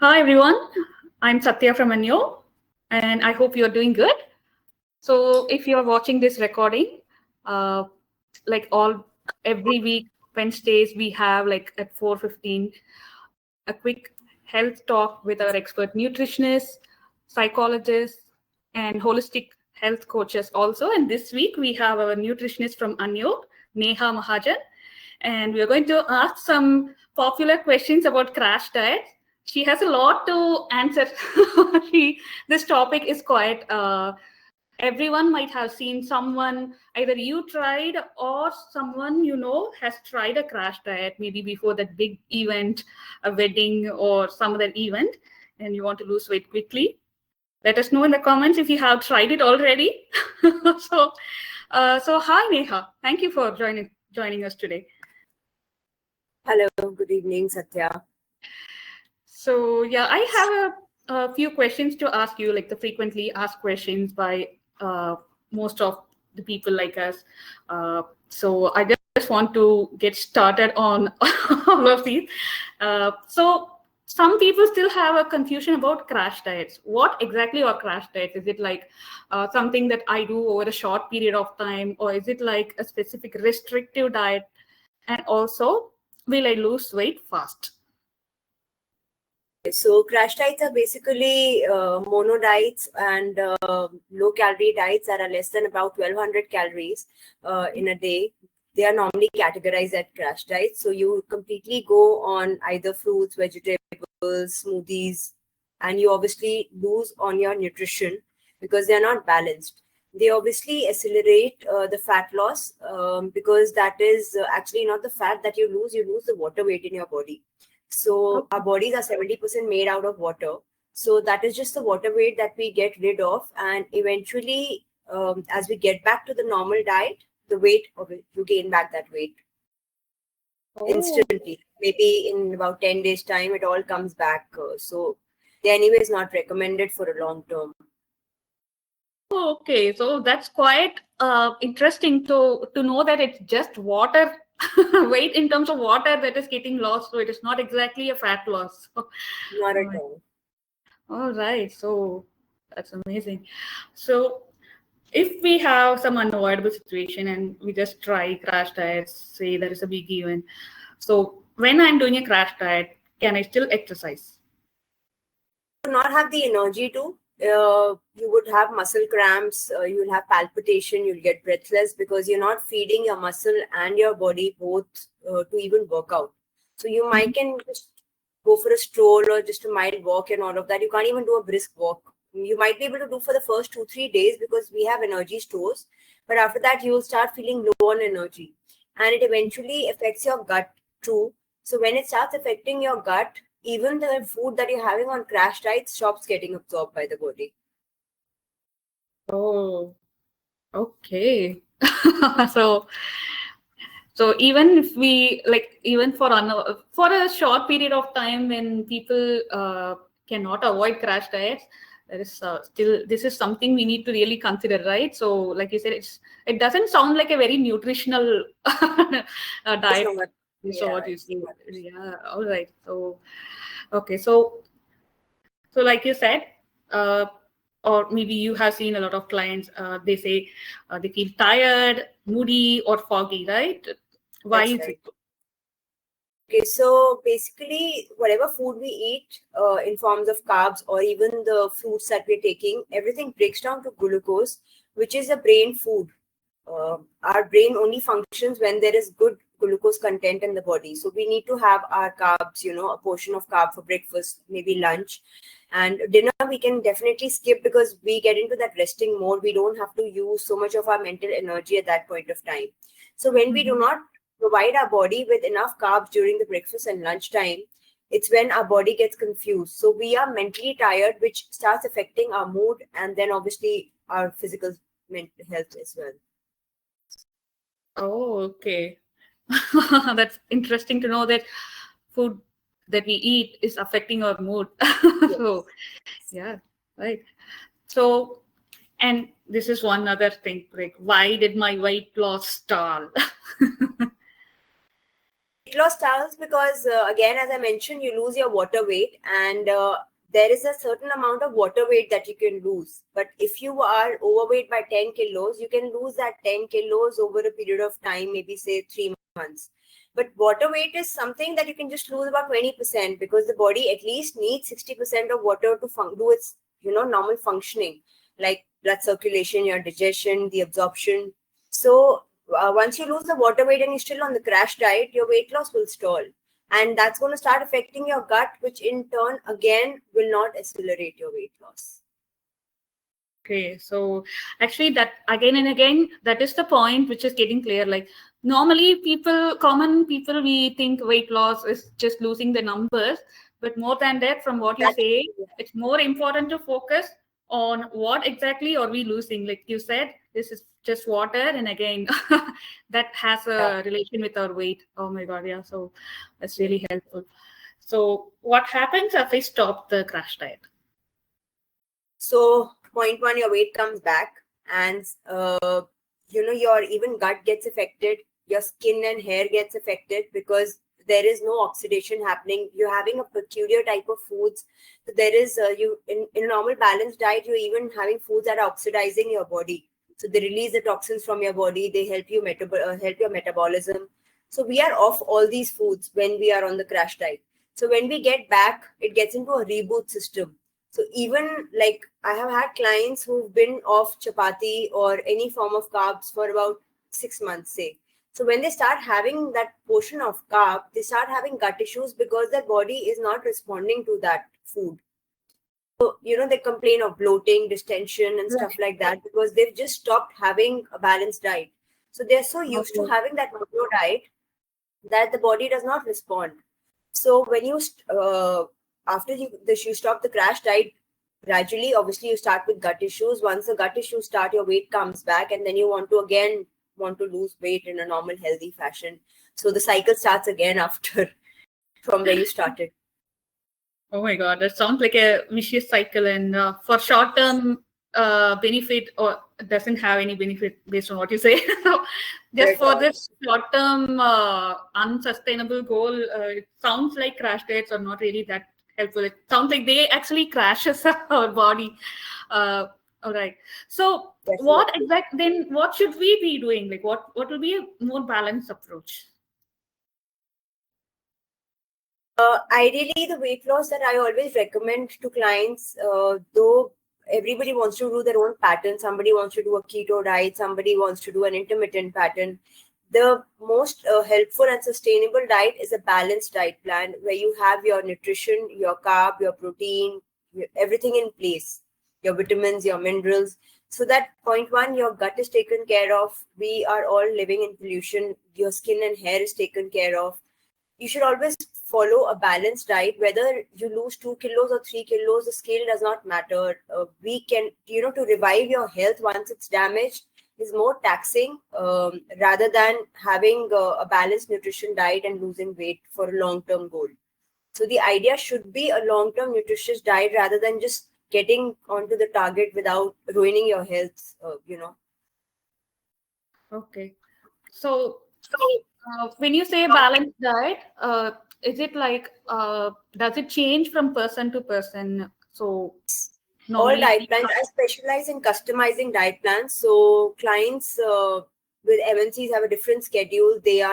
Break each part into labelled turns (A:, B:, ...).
A: Hi everyone, I'm Satya from Anyo, and I hope you're doing good. So if you're watching this recording, uh, like every week Wednesdays we have like at 4:15 a quick health talk with our expert nutritionists, psychologists, and holistic health coaches also. And this week we have our nutritionist from Anyo, Neha Mahajan, and we are going to ask some popular questions about crash diet. She has a lot to answer. This topic is quite. Everyone might have seen someone, either you tried or someone you know has tried a crash diet, maybe before that big event, a wedding or some other event, and you want to lose weight quickly. Let us know in the comments if you have tried it already. so, so hi Neha, thank you for joining us today.
B: Hello, good evening, Satya.
A: So yeah, I have a few questions to ask you, like the frequently asked questions by most of the people like us. So I just want to get started on all of these. So some people still have a confusion about crash diets. What exactly are crash diets? Is it like something that I do over a short period of time, or is it like a specific restrictive diet? And also, will I lose weight fast?
B: So, crash diets are basically mono diets and low calorie diets that are less than about 1200 calories in a day. They are normally categorized as crash diets. So, you completely go on either fruits, vegetables, smoothies, and you obviously lose on your nutrition because they are not balanced. They obviously accelerate the fat loss because that is actually not the fat that you lose the water weight in your body. So our bodies are 70% made out of water. So that is just the water weight that we get rid of. And eventually, as we get back to the normal diet, the weight of it, you gain back that weight instantly. Maybe in about 10 days time, it all comes back. So they anyway is not recommended for a long term.
A: Okay, so that's quite interesting to know that it's just water weight in terms of water that is getting lost. So it is not exactly a fat loss.
B: Not at all.
A: All right, so that's amazing. So if we have some unavoidable situation and we just try crash diets, say there is a big event. So when I'm doing a crash diet, can I still exercise?
B: Not have the energy to. You would have muscle cramps, you'll have palpitation, you'll get breathless because you're not feeding your muscle and your body both to even work out. So you might can just go for a stroll or just a mild walk and all of that. You can't even do a brisk walk. You might be able to do for the first 2-3 days because we have energy stores, but after that you will start feeling low on energy, and it eventually affects your gut too. So when it starts affecting your gut, even the food that you're having on crash diets stops getting absorbed by the body.
A: Oh, okay. so so even if we like even for a short period of time when people cannot avoid crash diets, there is still this is something we need to really consider, right? So like you said, it doesn't sound like a very nutritional diet.
B: It's not,
A: So
B: yeah,
A: what you
B: it's
A: see,
B: not.
A: yeah, all right. So okay, so like you said, uh, or maybe you have seen a lot of clients, they say they feel tired, moody, or foggy, right? Why
B: That's
A: is it?
B: right. Okay, so basically, whatever food we eat in forms of carbs or even the fruits that we're taking, everything breaks down to glucose, which is a brain food. Our brain only functions when there is good glucose content in the body. So we need to have our carbs, a portion of carb for breakfast, maybe lunch. And dinner, we can definitely skip because we get into that resting mode. We don't have to use so much of our mental energy at that point of time. So when we do not provide our body with enough carbs during the breakfast and lunchtime, it's when our body gets confused. So we are mentally tired, which starts affecting our mood and then obviously our physical mental health as well.
A: Oh, okay. That's interesting to know that food that we eat is affecting our mood. So, yeah, right. So, and this is one other thing, like, why did my weight loss stall?
B: loss starts because again, as I mentioned, you lose your water weight, and there is a certain amount of water weight that you can lose. But if you are overweight by 10 kilos, you can lose that 10 kilos over a period of time, maybe say 3 months. But water weight is something that you can just lose about 20% because the body at least needs 60% of water to do its normal functioning, like blood circulation, your digestion, the absorption. So once you lose the water weight and you're still on the crash diet, your weight loss will stall. And that's going to start affecting your gut, which in turn, again, will not accelerate your weight loss.
A: Okay, so actually that again and again, that is the point which is getting clear. Like normally common people, we think weight loss is just losing the numbers. But more than that, from what you say, it's more important to focus on what exactly are we losing. Like you said, this is just water. And again, that has a relation with our weight. Oh my God, yeah. So that's really helpful. So what happens if I stop the crash diet?
B: So point one, your weight comes back, and your even gut gets affected, your skin and hair gets affected because there is no oxidation happening. You're having a peculiar type of foods. So there is in a normal balanced diet, you're even having foods that are oxidizing your body. So they release the toxins from your body. They help you help your metabolism. So we are off all these foods when we are on the crash diet. So when we get back, it gets into a reboot system. So even like I have had clients who've been off chapati or any form of carbs for about 6 months, say. So when they start having that portion of carb, they start having gut issues because their body is not responding to that food. So, they complain of bloating, distension and stuff like that because they've just stopped having a balanced diet. So they're so used to having that mono diet that the body does not respond. So when you after you stop the crash diet, gradually, obviously, you start with gut issues. Once the gut issues start, your weight comes back, and then you want to lose weight in a normal, healthy fashion. So the cycle starts again after from where you started.
A: Oh my God, that sounds like a vicious cycle, and for short-term benefit, or doesn't have any benefit based on what you say. So just for this short-term unsustainable goal, it sounds like crash diets are not really that helpful. It sounds like they actually crashes our body. All right. So what should we be doing? Like what will be a more balanced approach?
B: Ideally, the weight loss that I always recommend to clients, though everybody wants to do their own pattern, somebody wants to do a keto diet, somebody wants to do an intermittent pattern. The most helpful and sustainable diet is a balanced diet plan where you have your nutrition, your carb, your protein, everything in place, your vitamins, your minerals. So that point one, your gut is taken care of. We are all living in pollution. Your skin and hair is taken care of. You should always follow a balanced diet. Whether you lose 2 kilos or 3 kilos, the scale does not matter. We can, to revive your health once it's damaged is more taxing rather than having a balanced nutrition diet and losing weight for a long-term goal. So the idea should be a long-term nutritious diet rather than just getting onto the target without ruining your health,
A: Okay. So when you say balanced diet, is it like, does it change from person to person? So
B: all diet plans, I specialize in customizing diet plans. So clients with MNCs have a different schedule. They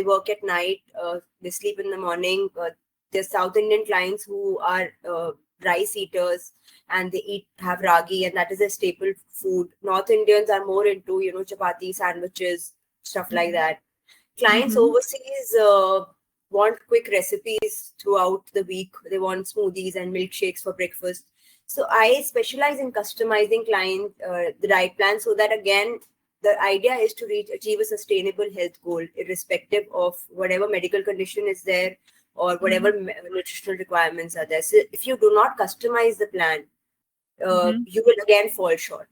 B: work at night, they sleep in the morning. There's South Indian clients who are rice eaters and they have ragi, and that is a staple food. North Indians are more into chapati, sandwiches, stuff like that. Clients overseas want quick recipes throughout the week. They want smoothies and milkshakes for breakfast. So I specialize in customizing the diet plan so that, again, the idea is to achieve a sustainable health goal, irrespective of whatever medical condition is there or whatever nutritional requirements are there. So if you do not customize the plan, you will again fall short.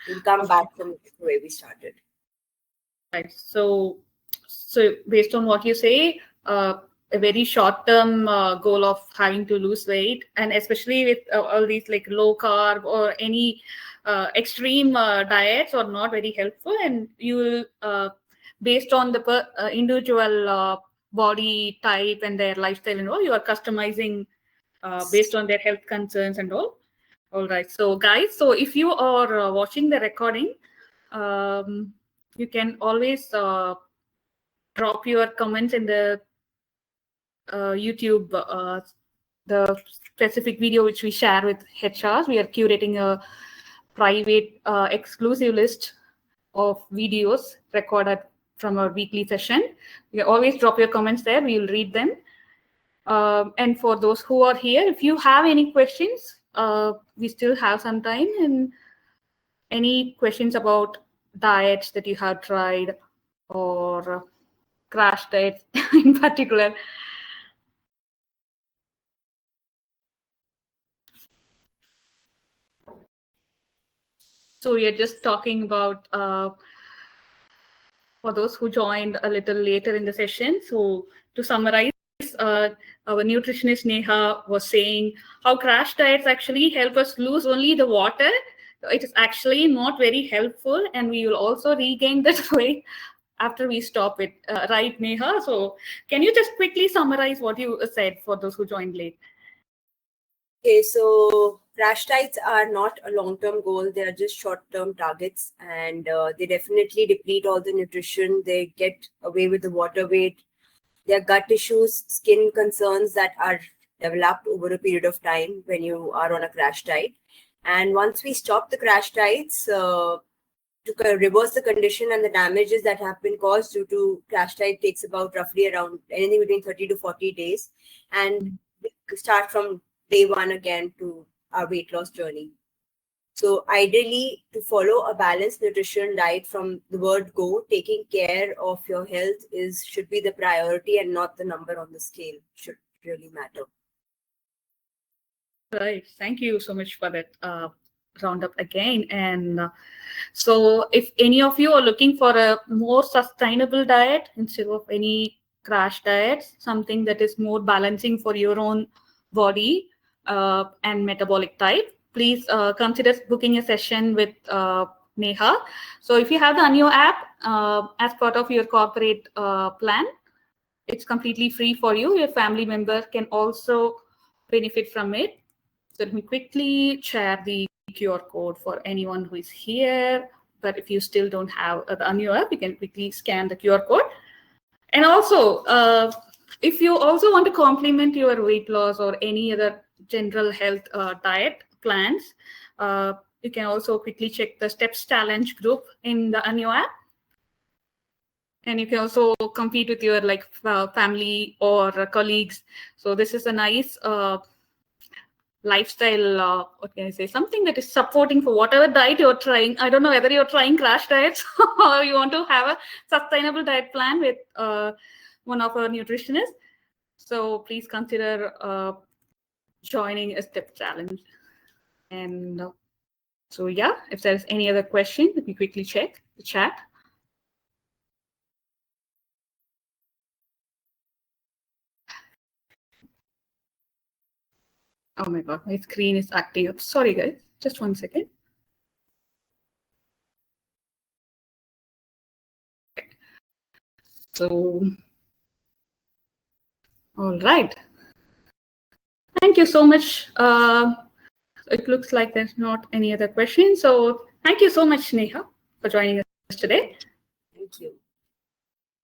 B: You'll come back from where we started.
A: Right. So based on what you say, a very short-term goal of having to lose weight, and especially with all these like low carb or any extreme diets are not very helpful, and you will based on the individual body type and their lifestyle and all. You are customizing based on their health concerns and all. All right. So guys, so if you are watching the recording, you can always drop your comments in the YouTube, the specific video which we share with HRs. We are curating a private exclusive list of videos recorded from our weekly session. You always drop your comments there. We will read them. And for those who are here, if you have any questions, we still have some time. And any questions about diets that you have tried or crash diets in particular. So we are just talking about for those who joined a little later in the session. So to summarize, our nutritionist Neha was saying how crash diets actually help us lose only the water. It is actually not very helpful, and we will also regain that weight after we stop it. Right, Neha? So can you just quickly summarize what you said for those who joined late?
B: Okay, so crash diets are not a long-term goal. They are just short-term targets, and they definitely deplete all the nutrition. They get away with the water weight. There are gut issues, skin concerns that are developed over a period of time when you are on a crash diet. And once we stop the crash diets, to reverse the condition and the damages that have been caused due to crash diet takes about roughly around anything between 30 to 40 days. And we start from day one again to our weight loss journey. So ideally, to follow a balanced nutrition diet from the word go, taking care of your health should be the priority, and not the number on the scale should really matter.
A: Right. Thank you so much for that roundup again. And so if any of you are looking for a more sustainable diet instead of any crash diets, something that is more balancing for your own body and metabolic type, please consider booking a session with Neha. So if you have the Anyo app as part of your corporate plan, it's completely free for you. Your family member can also benefit from it. So let me quickly share the QR code for anyone who is here. But if you still don't have the Anyo app, you can quickly scan the QR code. And also, if you also want to complement your weight loss or any other general health diet plans, you can also quickly check the Steps Challenge group in the Anyo app. And you can also compete with your family or colleagues. So this is a nice lifestyle, what can I say, something that is supporting for whatever diet you're trying. I don't know whether you're trying crash diets or you want to have a sustainable diet plan with one of our nutritionists. So please consider joining a step challenge. And so yeah, if there's any other question, let me quickly check the chat. Oh my God, my screen is acting up. Sorry, guys. Just 1 second. So, all right. Thank you so much. It looks like there's not any other questions. So thank you so much, Neha, for joining us today.
B: Thank you.